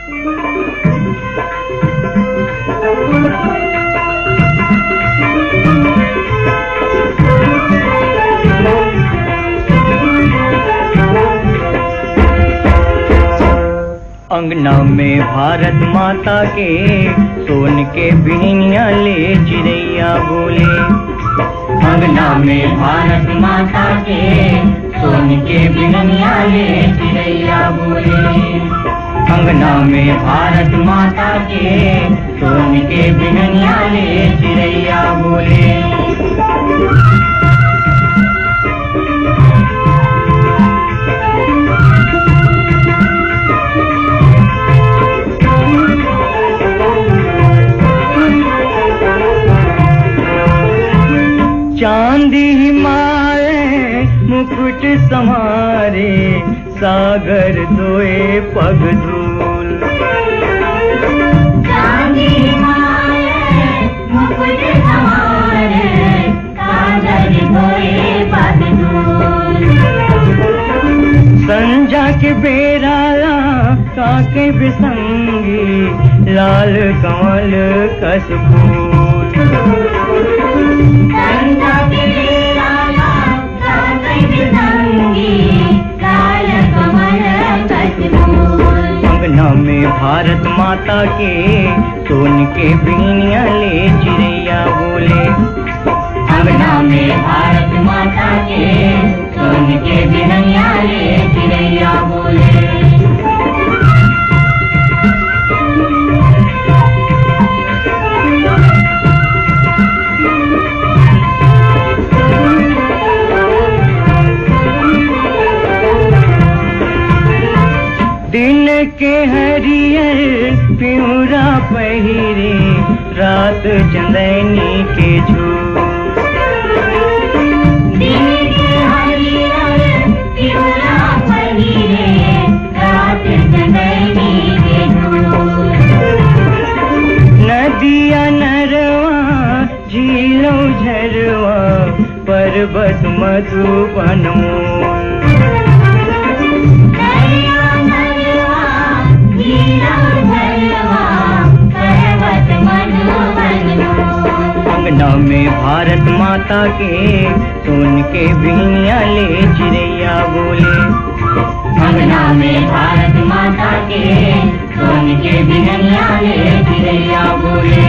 अंगना में भारत माता के सोन के बिहनिया ले चिड़ैया बोले। अंगना में भारत माता के सोन के बिहनिया ले चिड़ैया बोले। अंगना में भारत माता के सोन के बिहनिया ले चिड़ैया बोले। चांदी हिमालय मुकुट संवारे, सागर धोए पग धूल। चांदी हिमालय मुकुट संवारे, सागर धोए पग धूल। संजा के बेराला काके बिसंगी, लाल कमल कस फूल। संजा के बेराला काके बिसंगी, लाल कमल कस फूल। अंगना में भारत माता के सोन के बिहनिया ले चिड़ैया बोले। अंगना में भारत माता के सोन के बिहनिया ले चिड़ैया बोले। दिन के हरियर पिउरा पहिरे, रात चंदनी के झूल। दिन के हरियर पिउरा पहिरे, रात चंदनी के झूल। नदिया नरवा झीलों झरवा, पर्वत मधुबन मोल। अंगना में भारत माता के सोन के बिहनिया ले चिड़ैया बोले। अंगना में भारत माता के सोन के बिहनिया ले चिड़ैया बोले।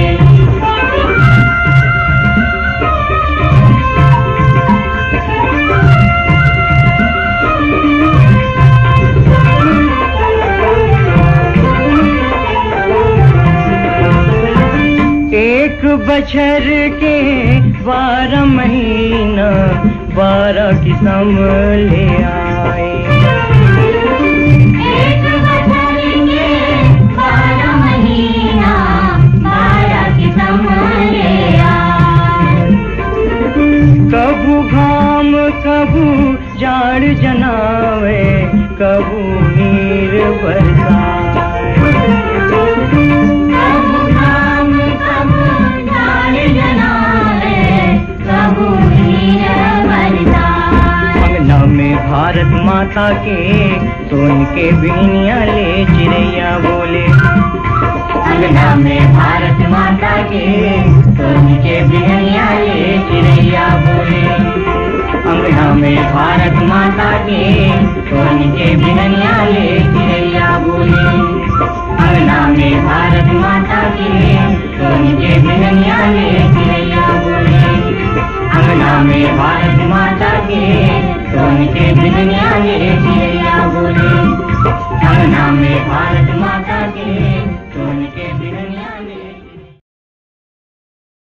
एक बछर के 12 महीना, 12 किस्म ले आए। एक बछर के 12 महीना, 12 किस्म ले आए। कबू घाम कबू जाड़ जनावे, कबू नीर बरसाए। अंगना में भारत माता के सोन के बिहनिया ले चिड़ैया बोले। अंगना में भारत माता के सोन के बिहनिया ले चिड़ैया बोले। अंगना में भारत माता के सोन के बिहनिया ले चिड़ैया